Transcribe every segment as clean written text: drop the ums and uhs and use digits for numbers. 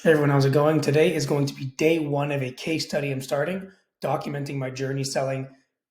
Hey everyone, how's it going? Today is going to be day one of a case study I'm starting, documenting my journey selling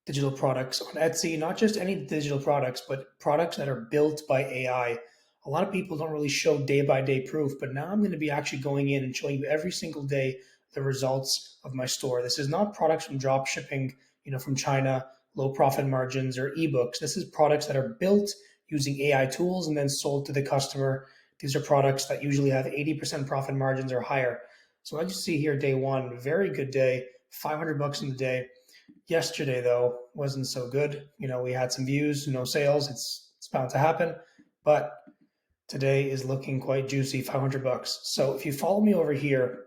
digital products on Etsy, not just any digital products, but products that are built by AI. A lot of people don't really show day by day proof, but now I'm going to be actually going in and showing you every single day the results of my store. This is not products from drop shipping, from China, low profit margins or ebooks. This is products that are built using AI tools and then sold to the customer. These are products that usually have 80% profit margins or higher. So as you see here, day one, very good day, 500 bucks in the day. Yesterday though wasn't so good. We had some views, no sales. It's bound to happen, but today is looking quite juicy, 500 bucks. So if you follow me over here,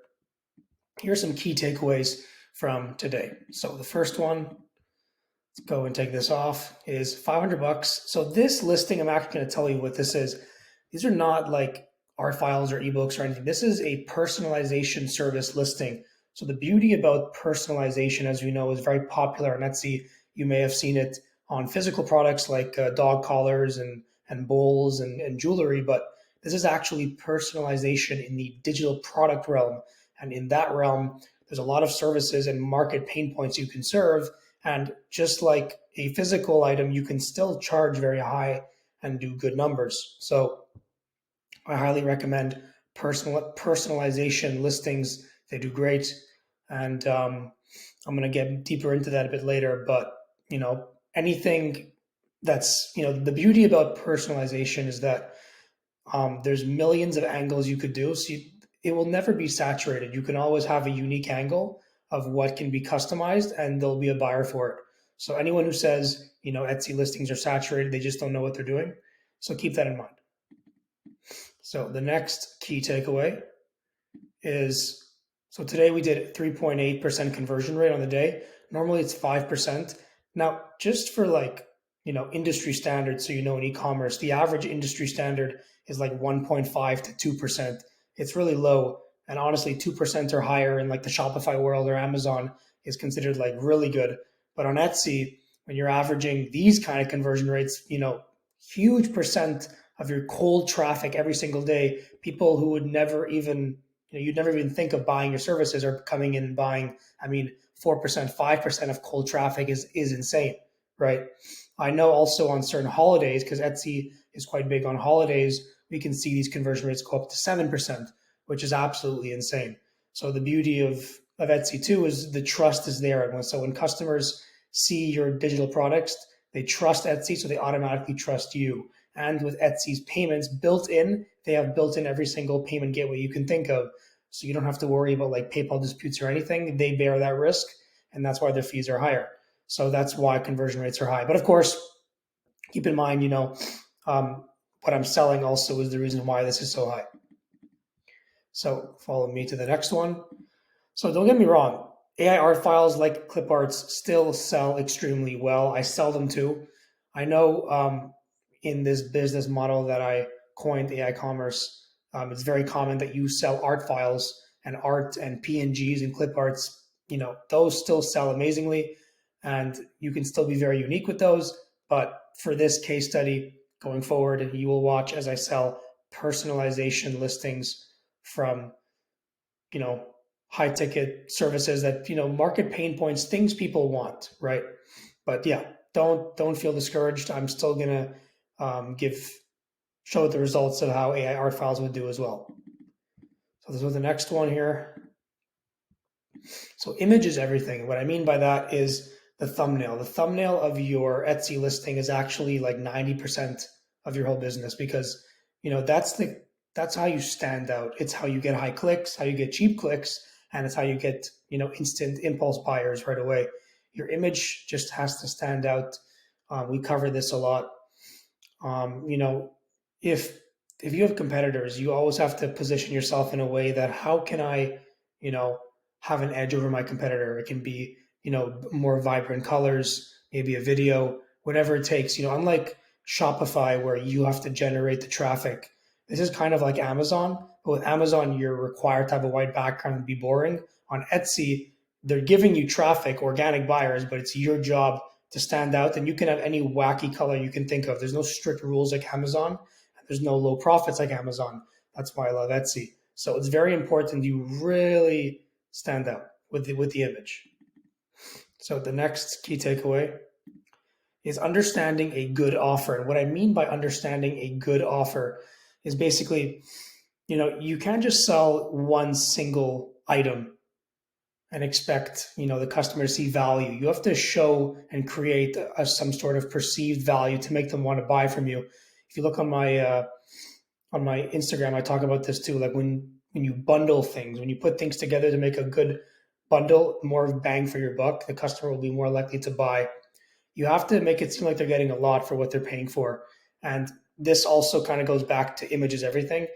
here's some key takeaways from today. So the first one, let's go and take this off, is 500 bucks. So this listing, I'm actually going to tell you what this is. These are not like art files or ebooks or anything. This is a personalization service listing. So the beauty about personalization, as we know, is very popular on Etsy. You may have seen it on physical products like dog collars and bowls and jewelry, but this is actually personalization in the digital product realm. And in that realm, there's a lot of services and market pain points you can serve. And just like a physical item, you can still charge very high and do good numbers. So I highly recommend personalization listings. They do great, and I'm going to get deeper into that a bit later. But anything that's the beauty about personalization is that there's millions of angles you could do, so it will never be saturated. You can always have a unique angle of what can be customized, and there'll be a buyer for it. So anyone who says Etsy listings are saturated, they just don't know what they're doing. So keep that in mind. So the next key takeaway is, so today we did 3.8% conversion rate on the day. Normally it's 5%. Now, just for industry standards, so in e-commerce, the average industry standard is like 1.5 to 2%. It's really low. And honestly, 2% or higher in like the Shopify world or Amazon is considered like really good. But on Etsy, when you're averaging these kind of conversion rates, huge percent of your cold traffic every single day, people who would never even, you'd never even think of buying your services are coming in and buying. I mean, 4%, 5% of cold traffic is insane, right? I know also on certain holidays, because Etsy is quite big on holidays, we can see these conversion rates go up to 7%, which is absolutely insane. So the beauty of Etsy too is the trust is there. And so when customers see your digital products, they trust Etsy, so they automatically trust you. And with Etsy's payments built in, they have built in every single payment gateway you can think of. So you don't have to worry about like PayPal disputes or anything. They bear that risk, and that's why their fees are higher. So that's why conversion rates are high. But of course, keep in mind, what I'm selling also is the reason why this is so high. So follow me to the next one. So don't get me wrong, AI art files like clip arts still sell extremely well. I sell them too. I know in this business model that I coined, AI commerce, it's very common that you sell art files and art and PNGs and clip arts. Those still sell amazingly, and you can still be very unique with those. But for this case study going forward, you will watch as I sell personalization listings from you know high ticket services that market pain points, things people want, right? But yeah, don't feel discouraged. I'm still gonna give show the results of how AI art files would do as well. So this was the next one here. So image is everything. What I mean by that is the thumbnail. The thumbnail of your Etsy listing is actually like 90% of your whole business, because that's how you stand out. It's how you get high clicks, how you get cheap clicks, and it's how you get instant impulse buyers right away. Your image just has to stand out. We cover this a lot. Um, you know, if if you have competitors, you always have to position yourself in a way that how can I, you know, have an edge over my competitor? It can be, more vibrant colors, maybe a video, whatever it takes. Unlike Shopify where you have to generate the traffic, this is kind of like Amazon. But with Amazon, you're required to have a white background and be boring. On Etsy, they're giving you traffic, organic buyers, but it's your job to stand out. And you can have any wacky color you can think of. There's no strict rules like Amazon. There's no low profits like Amazon. That's why I love Etsy. So it's very important you really stand out with the image. So the next key takeaway is understanding a good offer. And what I mean by understanding a good offer is basically, you can't just sell one single item and expect, the customer to see value. You have to show and create some sort of perceived value to make them want to buy from you. If you look on my Instagram, I talk about this too. Like when you bundle things, when you put things together to make a good bundle, more bang for your buck, the customer will be more likely to buy. You have to make it seem like they're getting a lot for what they're paying for. And this also kind of goes back to images, everything.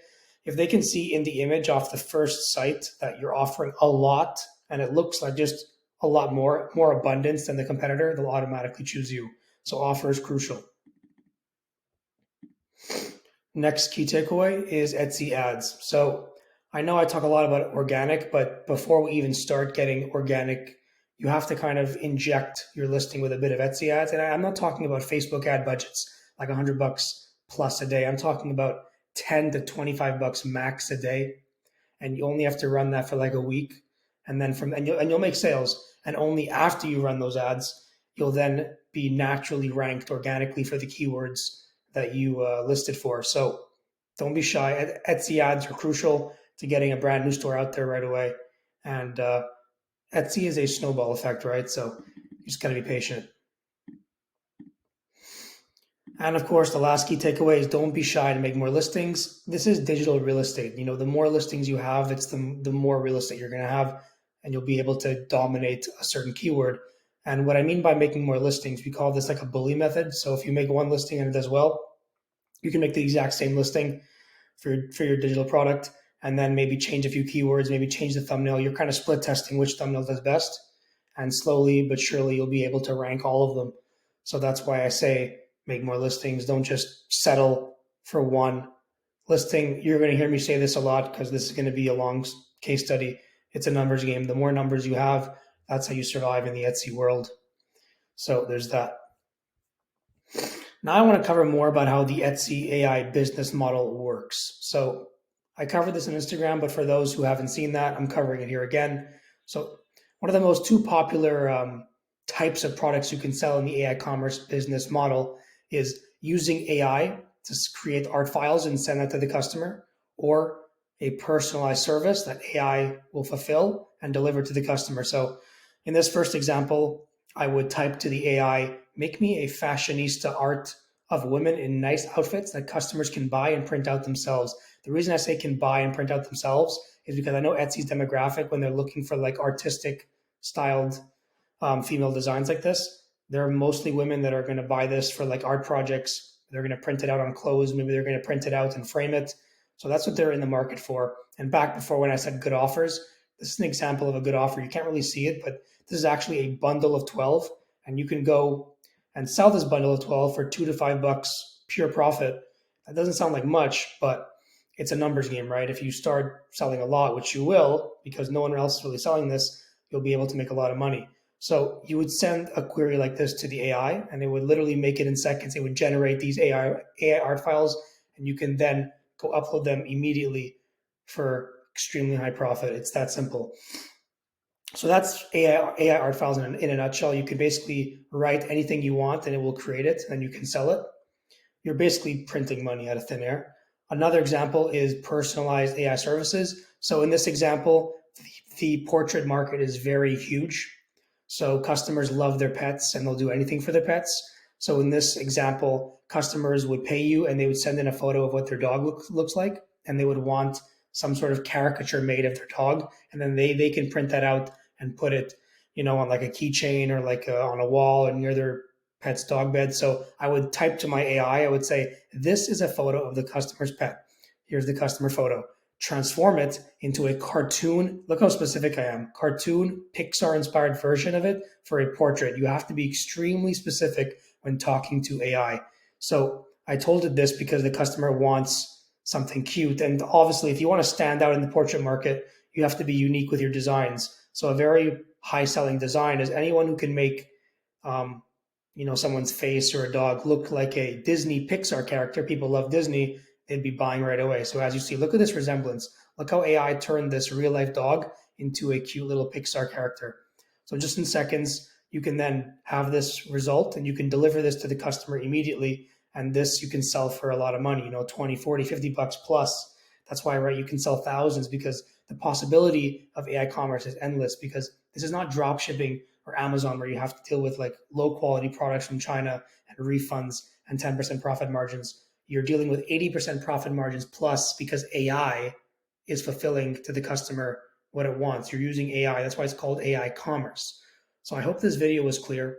If they can see in the image off the first sight that you're offering a lot and it looks like just a lot more abundance than the competitor, they'll automatically choose you. So offer is crucial. Next key takeaway is Etsy ads. So I know I talk a lot about organic, but before we even start getting organic, you have to kind of inject your listing with a bit of Etsy ads. And I'm not talking about Facebook ad budgets like $100 plus a day. I'm talking about 10 to 25 bucks max a day, and you only have to run that for like a week, and then you'll make sales. And only after you run those ads, you'll then be naturally ranked organically for the keywords that you listed for. So don't be shy. Etsy ads are crucial to getting a brand new store out there right away. And Etsy is a snowball effect, right? So you just got to be patient. And of course, the last key takeaway is don't be shy to make more listings. This is digital real estate. The more listings you have, it's the more real estate you're going to have, and you'll be able to dominate a certain keyword. And what I mean by making more listings, we call this like a bully method. So if you make one listing and it does well, you can make the exact same listing for your digital product, and then maybe change a few keywords, maybe change the thumbnail. You're kind of split testing which thumbnail does best, and slowly but surely you'll be able to rank all of them. So that's why I say make more listings. Don't just settle for one listing. You're going to hear me say this a lot because this is going to be a long case study. It's a numbers game. The more numbers you have, that's how you survive in the Etsy world. So there's that. Now I want to cover more about how the Etsy AI business model works. So I covered this on Instagram, but for those who haven't seen that, I'm covering it here again. So one of the most two popular types of products you can sell in the AI commerce business model is using AI to create art files and send that to the customer, or a personalized service that AI will fulfill and deliver to the customer. So in this first example, I would type to the AI, make me a fashionista art of women in nice outfits that customers can buy and print out themselves. The reason I say can buy and print out themselves is because I know Etsy's demographic, when they're looking for like artistic styled female designs like this, they're mostly women that are going to buy this for like art projects. They're going to print it out on clothes. Maybe they're going to print it out and frame it. So that's what they're in the market for. And back before, when I said good offers, this is an example of a good offer. You can't really see it, but this is actually a bundle of 12, and you can go and sell this bundle of 12 for $2 to $5 pure profit. That doesn't sound like much, but it's a numbers game, right? If you start selling a lot, which you will, because no one else is really selling this, you'll be able to make a lot of money. So you would send a query like this to the AI, and it would literally make it in seconds. It would generate these AI art files, and you can then go upload them immediately for extremely high profit. It's that simple. So that's AI art files in a nutshell. You can basically write anything you want and it will create it, and you can sell it. You're basically printing money out of thin air. Another example is personalized AI services. So in this example, the portrait market is very huge. So customers love their pets and they'll do anything for their pets. So in this example, customers would pay you and they would send in a photo of what their dog looks like, and they would want some sort of caricature made of their dog, and then they can print that out and put it, on like a keychain or like on a wall and near their pet's dog bed. So I would type to my AI, I would say, this is a photo of the customer's pet. Here's the customer photo. Transform it into a cartoon. Look how specific I am. Cartoon, Pixar inspired version of it for a portrait. You have to be extremely specific when talking to AI. So I told it this because the customer wants something cute. And obviously, if you want to stand out in the portrait market, you have to be unique with your designs. So a very high selling design is anyone who can make, someone's face or a dog look like a Disney Pixar character. People love Disney. They'd be buying right away. So as you see, look at this resemblance. Look how AI turned this real life dog into a cute little Pixar character. So just in seconds, you can then have this result and you can deliver this to the customer immediately. And this you can sell for a lot of money, 20, 40, $50 plus. That's why, right, you can sell thousands because the possibility of AI commerce is endless because this is not drop shipping or Amazon where you have to deal with like low quality products from China and refunds and 10% profit margins. You're dealing with 80% profit margins plus because AI is fulfilling to the customer what it wants. You're using AI. That's why it's called AI commerce. So I hope this video was clear.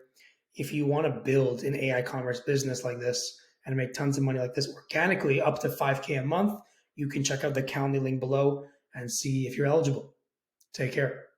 If you want to build an AI commerce business like this and make tons of money like this organically up to 5K a month, you can check out the Calendly link below and see if you're eligible. Take care.